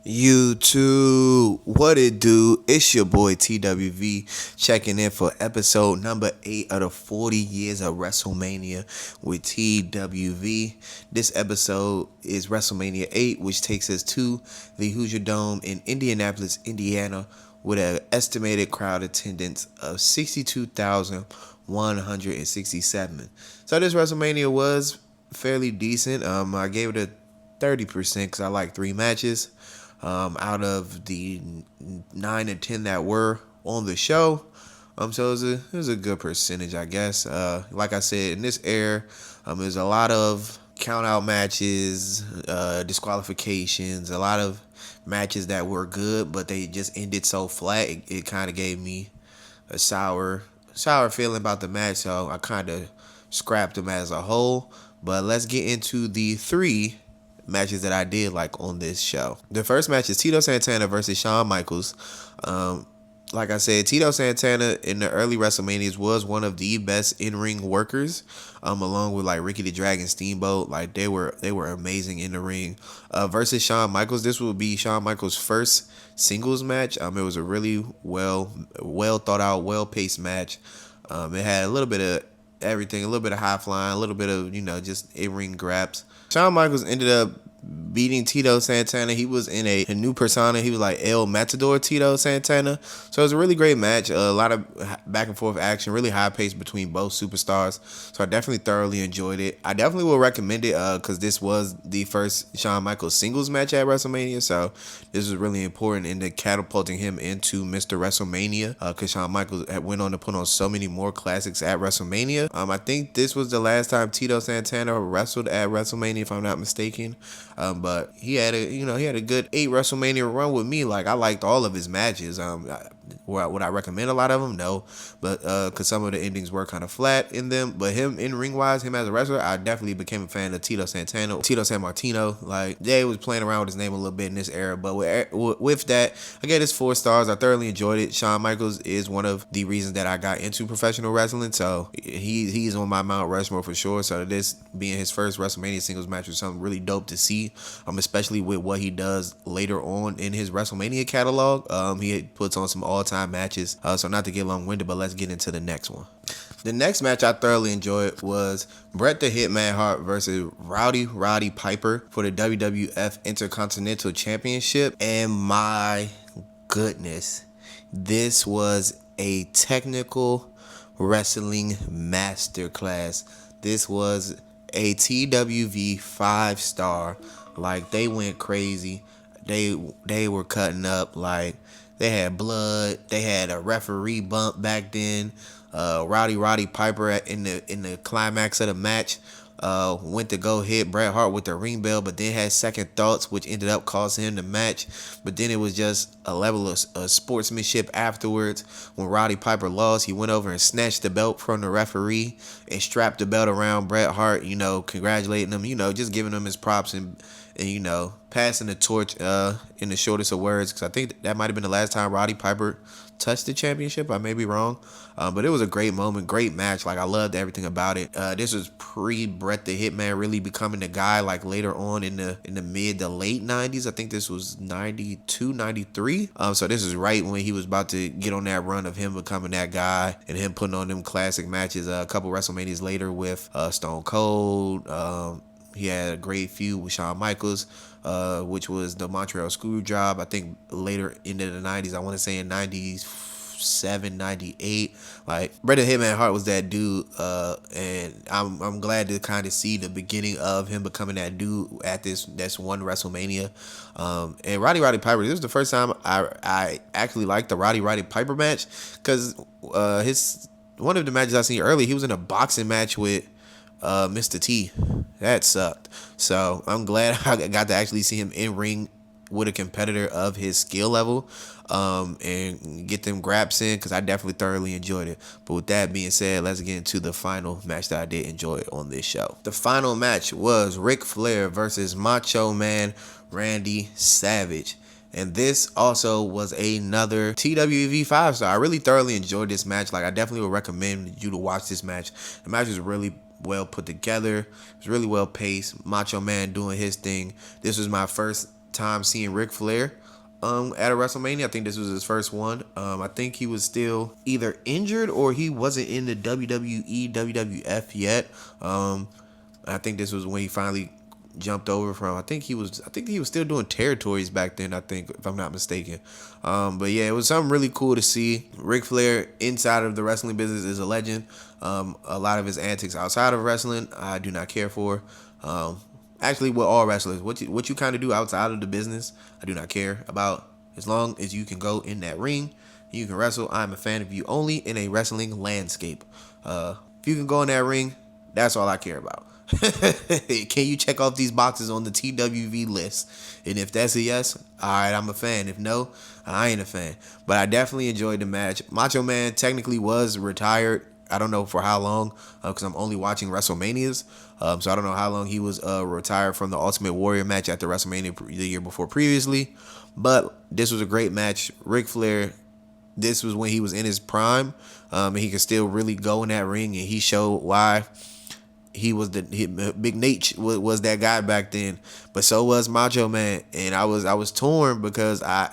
YouTube, what it do? It's your boy TWV checking in for episode number 8 of the 40 years of WrestleMania with TWV. This episode is WrestleMania 8, which takes us to the Hoosier Dome in Indianapolis, Indiana, with an estimated crowd attendance of 62,167. So this WrestleMania was fairly decent. I gave it a 30% because I like 3 matches. Out of the 9 and 10 that were on the show. So it was a good percentage, I guess. Like I said, in this era, there's a lot of count out matches, disqualifications, a lot of matches that were good, but they just ended so flat. It kind of gave me a sour feeling about the match, so I kind of scrapped them as a whole. But let's get into the 3 matches that I did like on this show. The first match is Tito Santana versus Shawn Michaels. Like I said, Tito Santana in the early WrestleManias was one of the best in-ring workers, along with like Ricky the Dragon Steamboat. Like they were amazing in the ring. Versus Shawn Michaels, this will be Shawn Michaels' first singles match. It was a really well thought out, well paced match. It had a little bit of everything, a little bit of high flying, a little bit of just in-ring grabs. Shawn Michaels ended up beating Tito Santana. He was in a new persona. He was like El Matador Tito Santana. So it was a really great match. A lot of back and forth action, really high pace between both superstars. So I definitely thoroughly enjoyed it. I definitely will recommend it because this was the first Shawn Michaels singles match at WrestleMania. So this was really important in catapulting him into Mr. WrestleMania because Shawn Michaels went on to put on so many more classics at WrestleMania. I think this was the last time Tito Santana wrestled at WrestleMania, if I'm not mistaken. But he had a good 8 WrestleMania run with me. Like I liked all of his matches. Would I recommend a lot of them? No, but because some of the endings were kind of flat in them. But him in ring wise, him as a wrestler, I definitely became a fan of Tito Santana, Tito San Martino. Like Jay was playing around with his name a little bit in this era, but with that, I gave this 4 stars. I thoroughly enjoyed it. Shawn Michaels is one of the reasons that I got into professional wrestling, so he's on my Mount Rushmore for sure. So this being his first WrestleMania singles match was something really dope to see. Especially with what he does later on in his WrestleMania catalog. He puts on some all-time matches. So not to get long-winded, but let's get into the next one. The next match I thoroughly enjoyed was Bret the Hitman Hart versus Roddy Piper for the WWF Intercontinental Championship. And my goodness, this was a technical wrestling masterclass. This was a TWV 5-star. Like they went crazy. They were cutting up. Like they had blood. They had a referee bump back then. Roddy Piper in the climax of the match went to go hit Bret Hart with the ring bell, but then had second thoughts, which ended up costing him the match. But then it was just a level of sportsmanship afterwards. When Roddy Piper lost, he went over and snatched the belt from the referee and strapped the belt around Bret Hart, congratulating him, just giving him his props and passing the torch in the shortest of words, because I think that might have been the last time Roddy Piper touched the championship. I may be wrong, but it was a great moment, great match. Like I loved everything about it. This was pre Bret the Hitman really becoming the guy. Like later on in the mid to late 90s, I think this was 92, 93. So this is right when he was about to get on that run of him becoming that guy and him putting on them classic matches. A couple WrestleManias later with Stone Cold. He had a great feud with Shawn Michaels, which was the Montreal Screwjob. I think later into the 90s, I want to say in 97, 98. Like Bret the Hitman Hart was that dude, and I'm glad to kind of see the beginning of him becoming that dude at this one WrestleMania. And Roddy Piper, this was the first time I actually liked the Roddy Piper match, because one of the matches I seen early, he was in a boxing match with Mr. T. That sucked. So I'm glad I got to actually see him in ring with a competitor of his skill level, and get them graps in, because I definitely thoroughly enjoyed it. But with that being said, let's get into the final match that I did enjoy on this show. The final match was Ric Flair versus Macho Man Randy Savage. And this also was another TWV 5-star. I really thoroughly enjoyed this match. Like I definitely would recommend you to watch this match. The match was really well put together. It was really well paced. Macho Man doing his thing. This was my first time seeing Ric Flair at a WrestleMania. I think this was his first one. I think he was still either injured or he wasn't in the WWE, WWF yet. I think this was when he finally jumped over from. I think he was still doing territories back then. I think, if I'm not mistaken. But yeah, it was something really cool to see. Ric Flair inside of the wrestling business is a legend. A lot of his antics outside of wrestling, I do not care for. Actually, with all wrestlers, what you kind of do outside of the business, I do not care about. As long as you can go in that ring, you can wrestle. I'm a fan of you only in a wrestling landscape. If you can go in that ring, that's all I care about. Can you check off these boxes on the TWV list? And if that's a yes, all right, I'm a fan. If no, I ain't a fan. But I definitely enjoyed the match. Macho Man technically was retired. I don't know for how long, because I'm only watching WrestleManias. So I don't know how long he was retired from the Ultimate Warrior match at the WrestleMania the year before previously. But this was a great match. Ric Flair, this was when he was in his prime, and he could still really go in that ring, and he showed why Big Nate was that guy back then. But so was Macho Man, and I was torn because I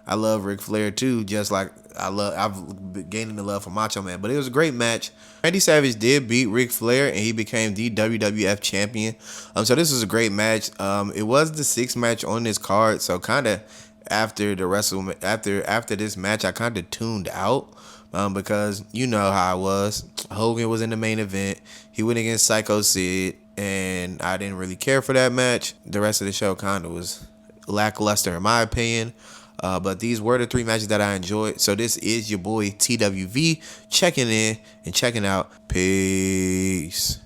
love Ric Flair too, just like I've been gaining the love for Macho Man. But it was a great match. Randy Savage did beat Ric Flair, and he became the WWF champion. So this was a great match. It was the sixth match on this card, so kind of after this match, I kind of tuned out. Because you know how I was. Hogan was in the main event. He went against Psycho Sid, and I didn't really care for that match. The rest of the show kind of was lackluster in my opinion. But these were the three matches that I enjoyed. So this is your boy TWV checking in and checking out. Peace.